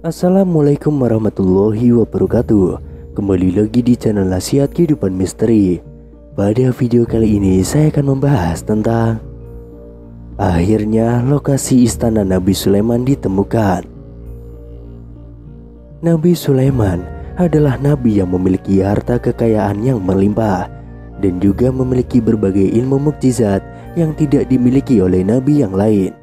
Assalamualaikum warahmatullahi wabarakatuh. Kembali lagi di channel Nasihat Kehidupan Misteri. Pada video kali ini saya akan membahas tentang akhirnya lokasi istana Nabi Sulaiman ditemukan. Nabi Sulaiman adalah nabi yang memiliki harta kekayaan yang melimpah dan juga memiliki berbagai ilmu mukjizat yang tidak dimiliki oleh nabi yang lain.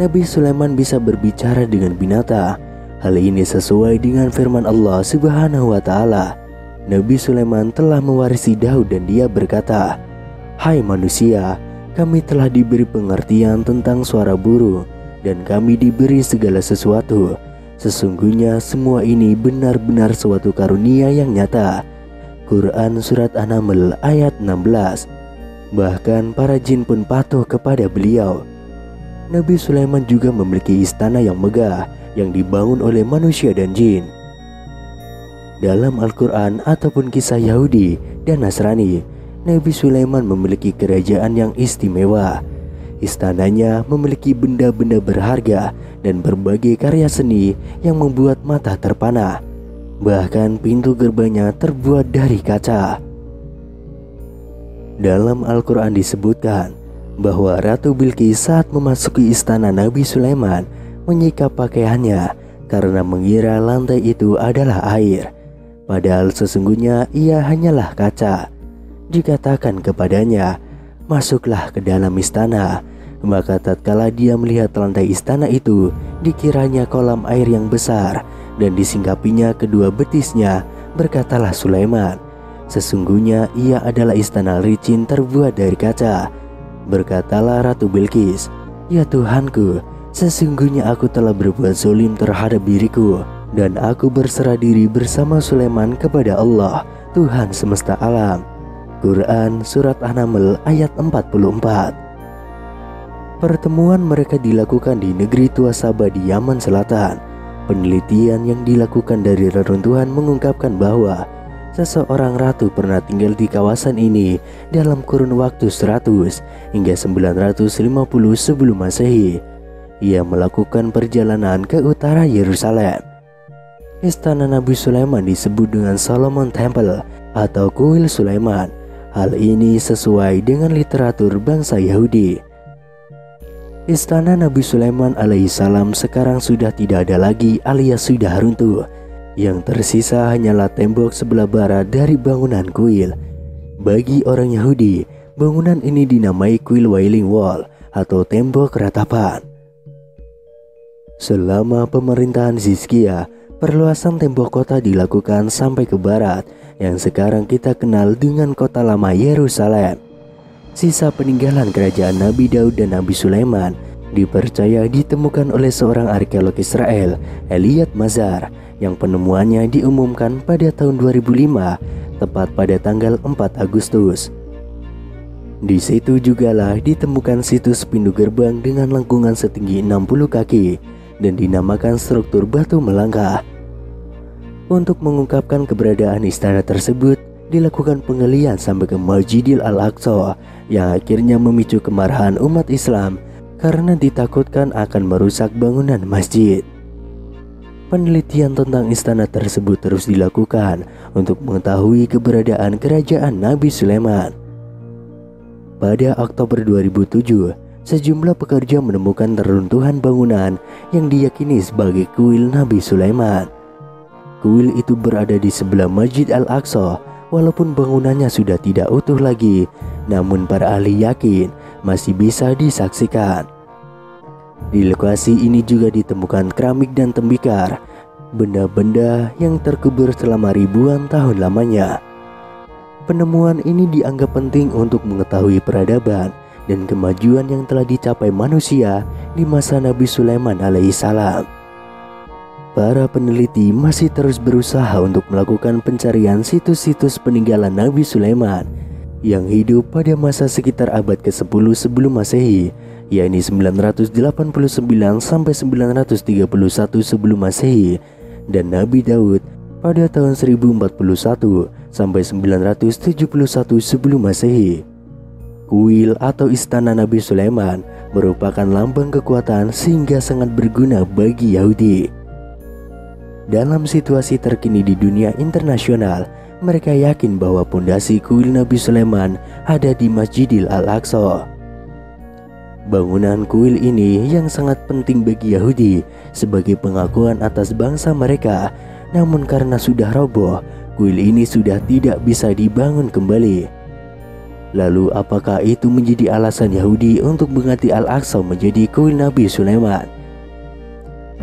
Nabi Sulaiman bisa berbicara dengan binatang. Hal ini sesuai dengan firman Allah Subhanahu wa Ta'ala. Nabi Sulaiman telah mewarisi Daud dan dia berkata, "Hai manusia, kami telah diberi pengertian tentang suara burung dan kami diberi segala sesuatu. Sesungguhnya semua ini benar-benar suatu karunia yang nyata." Quran Surat An-Naml ayat 16. Bahkan para jin pun patuh kepada beliau. Nabi Sulaiman juga memiliki istana yang megah yang dibangun oleh manusia dan jin. Dalam Al-Quran ataupun kisah Yahudi dan Nasrani, Nabi Sulaiman memiliki kerajaan yang istimewa. Istananya memiliki benda-benda berharga dan berbagai karya seni yang membuat mata terpana. Bahkan pintu gerbangnya terbuat dari kaca. Dalam Al-Quran disebutkan bahwa Ratu Bilqis saat memasuki istana Nabi Sulaiman menyikap pakaiannya karena mengira lantai itu adalah air. Padahal sesungguhnya ia hanyalah kaca. Dikatakan kepadanya, "Masuklah ke dalam istana." Maka tatkala dia melihat lantai istana itu, dikiranya kolam air yang besar dan disinggapinya kedua betisnya. Berkatalah Sulaiman, "Sesungguhnya ia adalah istana licin terbuat dari kaca." Berkatalah Ratu Bilqis, "Ya Tuhanku, sesungguhnya aku telah berbuat zalim terhadap diriku dan aku berserah diri bersama Sulaiman kepada Allah, Tuhan semesta alam." Quran Surat An-Naml ayat 44. Pertemuan mereka dilakukan di negeri Tua Saba di Yaman Selatan. Penelitian yang dilakukan dari reruntuhan mengungkapkan bahwa seseorang ratu pernah tinggal di kawasan ini dalam kurun waktu 100 hingga 950 sebelum Masehi. Ia melakukan perjalanan ke utara Yerusalem. Istana Nabi Sulaiman disebut dengan Solomon Temple atau Kuil Sulaiman. Hal ini sesuai dengan literatur bangsa Yahudi. Istana Nabi Sulaiman alaihissalam sekarang sudah tidak ada lagi alias sudah runtuh. Yang tersisa hanyalah tembok sebelah barat dari bangunan kuil. Bagi orang Yahudi, bangunan ini dinamai Kuil Wailing Wall atau tembok ratapan. Selama pemerintahan Hizkia, perluasan tembok kota dilakukan sampai ke barat yang sekarang kita kenal dengan kota lama Yerusalem. Sisa peninggalan kerajaan Nabi Daud dan Nabi Sulaiman dipercaya ditemukan oleh seorang arkeolog Israel, Elliot Mazar, yang penemuannya diumumkan pada tahun 2005, tepat pada tanggal 4 Agustus. Di situ jugalah ditemukan situs pintu gerbang dengan lengkungan setinggi 60 kaki dan dinamakan struktur batu melangkah. Untuk mengungkapkan keberadaan istana tersebut, dilakukan penggalian sampai ke Masjidil Al-Aqsa yang akhirnya memicu kemarahan umat Islam karena ditakutkan akan merusak bangunan masjid. Penelitian tentang istana tersebut terus dilakukan untuk mengetahui keberadaan kerajaan Nabi Sulaiman. Pada Oktober 2007, sejumlah pekerja menemukan reruntuhan bangunan yang diyakini sebagai kuil Nabi Sulaiman. Kuil itu berada di sebelah Masjid Al-Aqsa. Walaupun bangunannya sudah tidak utuh lagi, namun para ahli yakin masih bisa disaksikan. Di lokasi ini juga ditemukan keramik dan tembikar, benda-benda yang terkubur selama ribuan tahun lamanya. Penemuan ini dianggap penting untuk mengetahui peradaban dan kemajuan yang telah dicapai manusia di masa Nabi Sulaiman alaihissalam. Para peneliti masih terus berusaha untuk melakukan pencarian situs-situs peninggalan Nabi Sulaiman yang hidup pada masa sekitar abad ke-10 sebelum Masehi, yakni 989 sampai 931 sebelum Masehi, dan Nabi Daud pada tahun 1041 sampai 971 sebelum Masehi. Kuil atau istana Nabi Sulaiman merupakan lambang kekuatan sehingga sangat berguna bagi Yahudi. Dalam situasi terkini di dunia internasional, mereka yakin bahwa pondasi kuil Nabi Sulaiman ada di Masjidil Al-Aqsa. Bangunan kuil ini yang sangat penting bagi Yahudi sebagai pengakuan atas bangsa mereka, namun karena sudah roboh, kuil ini sudah tidak bisa dibangun kembali. Lalu apakah itu menjadi alasan Yahudi untuk mengganti Al-Aqsa menjadi kuil Nabi Sulaiman?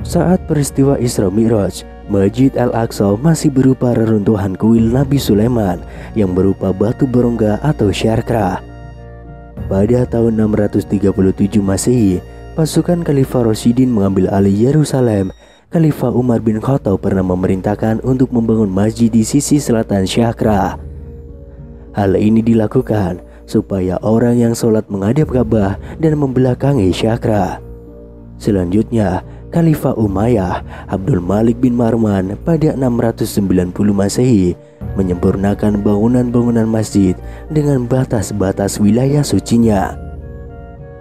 Saat peristiwa Isra Mi'raj, Masjid Al-Aqsa masih berupa reruntuhan kuil Nabi Sulaiman yang berupa batu berongga atau syarkrah. Pada tahun 637 Masehi, pasukan Khalifah Rasyidin mengambil alih Yerusalem. Khalifah Umar bin Khattab pernah memerintahkan untuk membangun masjid di sisi selatan syarkrah. Hal ini dilakukan supaya orang yang sholat menghadap Ka'bah dan membelakangi syarkrah. Selanjutnya, Khalifah Umayyah Abdul Malik bin Marwan pada 690 Masehi menyempurnakan bangunan-bangunan masjid dengan batas-batas wilayah sucinya.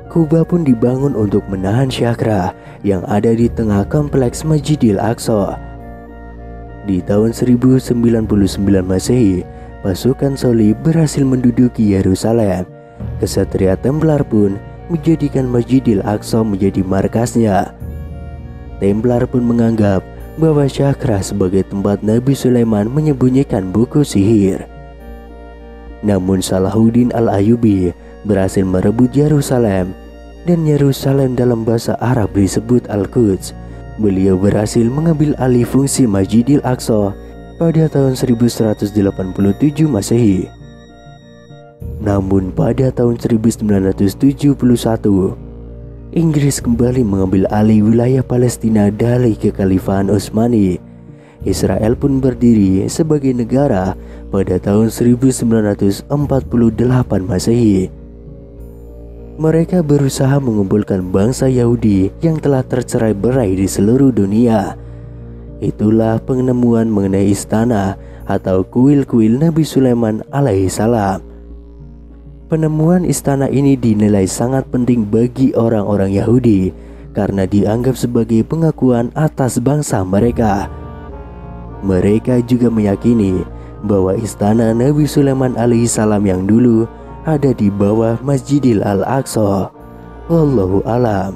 Kubah pun dibangun untuk menahan syarkrah yang ada di tengah kompleks Masjidil Aqsa. Di tahun 1099 Masehi, pasukan Soli berhasil menduduki Yerusalem. Kesatria Templar pun menjadikan Masjidil Aqsa menjadi markasnya. Templar pun menganggap bahwa syarkrah sebagai tempat Nabi Sulaiman menyembunyikan buku sihir. Namun Salahuddin Al-Ayyubi berhasil merebut Yerusalem, dan Yerusalem dalam bahasa Arab disebut Al-Quds. Beliau berhasil mengambil alih fungsi Masjidil Aqsa pada tahun 1187 Masehi. Namun pada tahun 1971, Inggris kembali mengambil alih wilayah Palestina dari Kekhalifahan Utsmani. Israel pun berdiri sebagai negara pada tahun 1948 Masehi. Mereka berusaha mengumpulkan bangsa Yahudi yang telah tercerai-berai di seluruh dunia. Itulah penemuan mengenai istana atau kuil-kuil Nabi Sulaiman alaihissalam. Penemuan istana ini dinilai sangat penting bagi orang-orang Yahudi karena dianggap sebagai pengakuan atas bangsa mereka. Mereka juga meyakini bahwa istana Nabi Sulaiman alaihissalam yang dulu ada di bawah Masjidil Al-Aqsa. Wallahu alam.